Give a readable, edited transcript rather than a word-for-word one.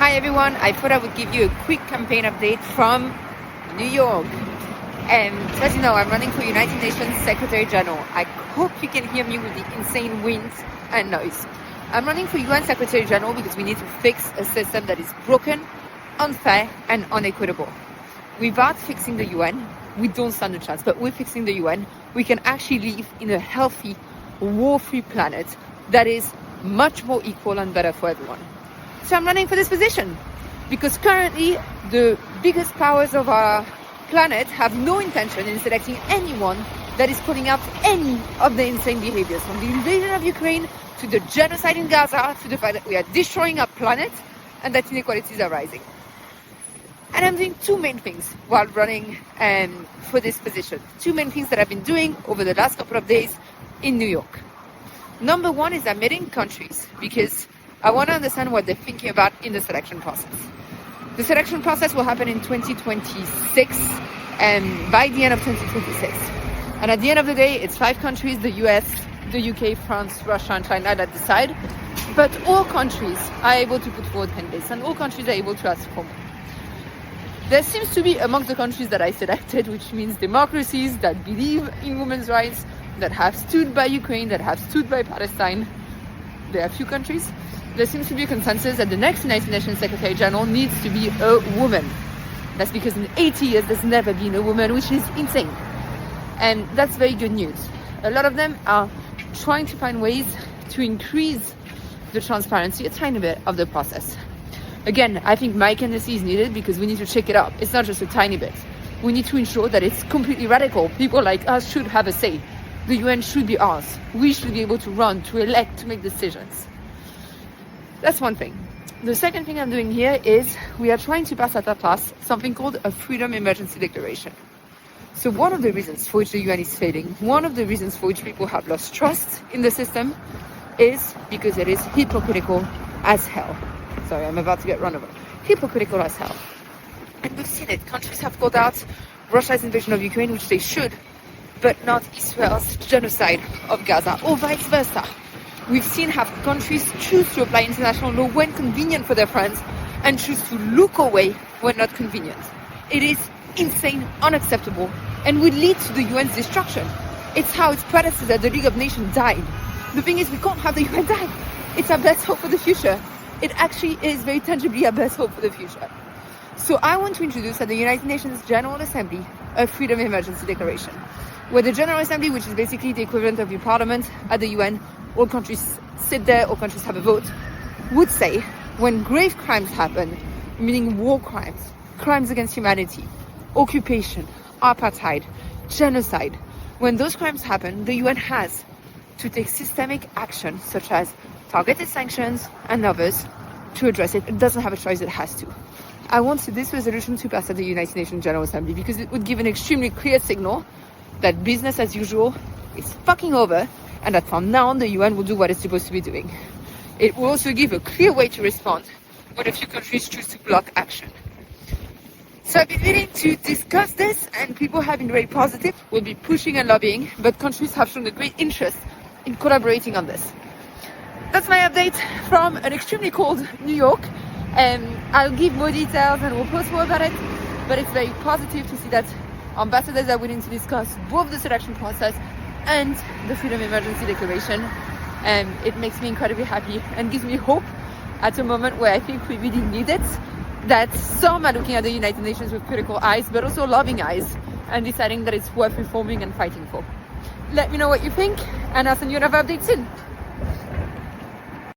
Hi everyone, I thought I would give you a quick campaign update from New York. So as you know, I'm running for United Nations Secretary General. I hope you can hear me with the insane wind and noise. I'm running for UN Secretary General because we need to fix a system that is broken, unfair and unequitable. Without fixing the UN, we don't stand a chance, but with fixing the UN, we can actually live in a healthy, war-free planet that is much more equal and better for everyone. So I'm running for this position because currently the biggest powers of our planet have no intention in selecting anyone that is calling out any of the insane behaviors, from the invasion of Ukraine to the genocide in Gaza to the fact that we are destroying our planet and that inequalities are rising. And I'm doing two main things while running for this position. Two main things that I've been doing over the last couple of days in New York. Number one is I'm meeting countries because I want to understand what they're thinking about in the selection process. The selection process will happen in 2026 and by the end of 2026. And at the end of the day, it's 5 countries, the US, the UK, France, Russia and China that decide. But all countries are able to put forward candidates and all countries are able to ask for more. There seems to be amongst the countries that I selected, which means democracies that believe in women's rights, that have stood by Ukraine, that have stood by Palestine. There are a few countries. There seems to be a consensus that the next United Nations Secretary General needs to be a woman. That's because in 80 years there's never been a woman, which is insane. And that's very good news. A lot of them are trying to find ways to increase the transparency a tiny bit of the process. Again, I think my candidacy is needed because we need to check it up. It's not just a tiny bit. We need to ensure that it's completely radical. People like us should have a say. The UN should be ours. We should be able to run, to elect, to make decisions. That's one thing. The second thing I'm doing here is we are trying to pass at our class something called a Freedom Emergency Declaration. So one of the reasons for which the UN is failing, one of the reasons for which people have lost trust in the system is because it is hypocritical as hell. Sorry, I'm about to get run over. Hypocritical as hell. And we've seen it. Countries have called out Russia's invasion of Ukraine, which they should, but not Israel's genocide of Gaza, or vice versa. We've seen how countries choose to apply international law when convenient for their friends and choose to look away when not convenient. It is insane, unacceptable, and would lead to the UN's destruction. It's how its predecessor, the League of Nations, died. The thing is, we can't have the UN die. It's our best hope for the future. It actually is very tangibly our best hope for the future. So I want to introduce at the United Nations General Assembly a Freedom Emergency Declaration, where the General Assembly, which is basically the equivalent of your parliament at the UN, all countries sit there, all countries have a vote, would say when grave crimes happen, meaning war crimes, crimes against humanity, occupation, apartheid, genocide, when those crimes happen, the UN has to take systemic action such as targeted sanctions and others to address it. It doesn't have a choice, it has to. I want this resolution to pass at the United Nations General Assembly because it would give an extremely clear signal that business as usual is fucking over and that from now on the UN will do what it's supposed to be doing. It will also give a clear way to respond when a few countries choose to block action. So I've been meaning to discuss this and people have been very positive. We'll be pushing and lobbying, but countries have shown a great interest in collaborating on this. That's my update from an extremely cold New York. I'll give more details and we'll post more about it, but it's very positive to see that ambassadors are willing to discuss both the selection process and the Freedom Emergency Declaration. It makes me incredibly happy and gives me hope at a moment where I think we really need it, that some are looking at the United Nations with critical eyes, but also loving eyes, and deciding that it's worth reforming and fighting for. Let me know what you think, and I'll send you another update soon.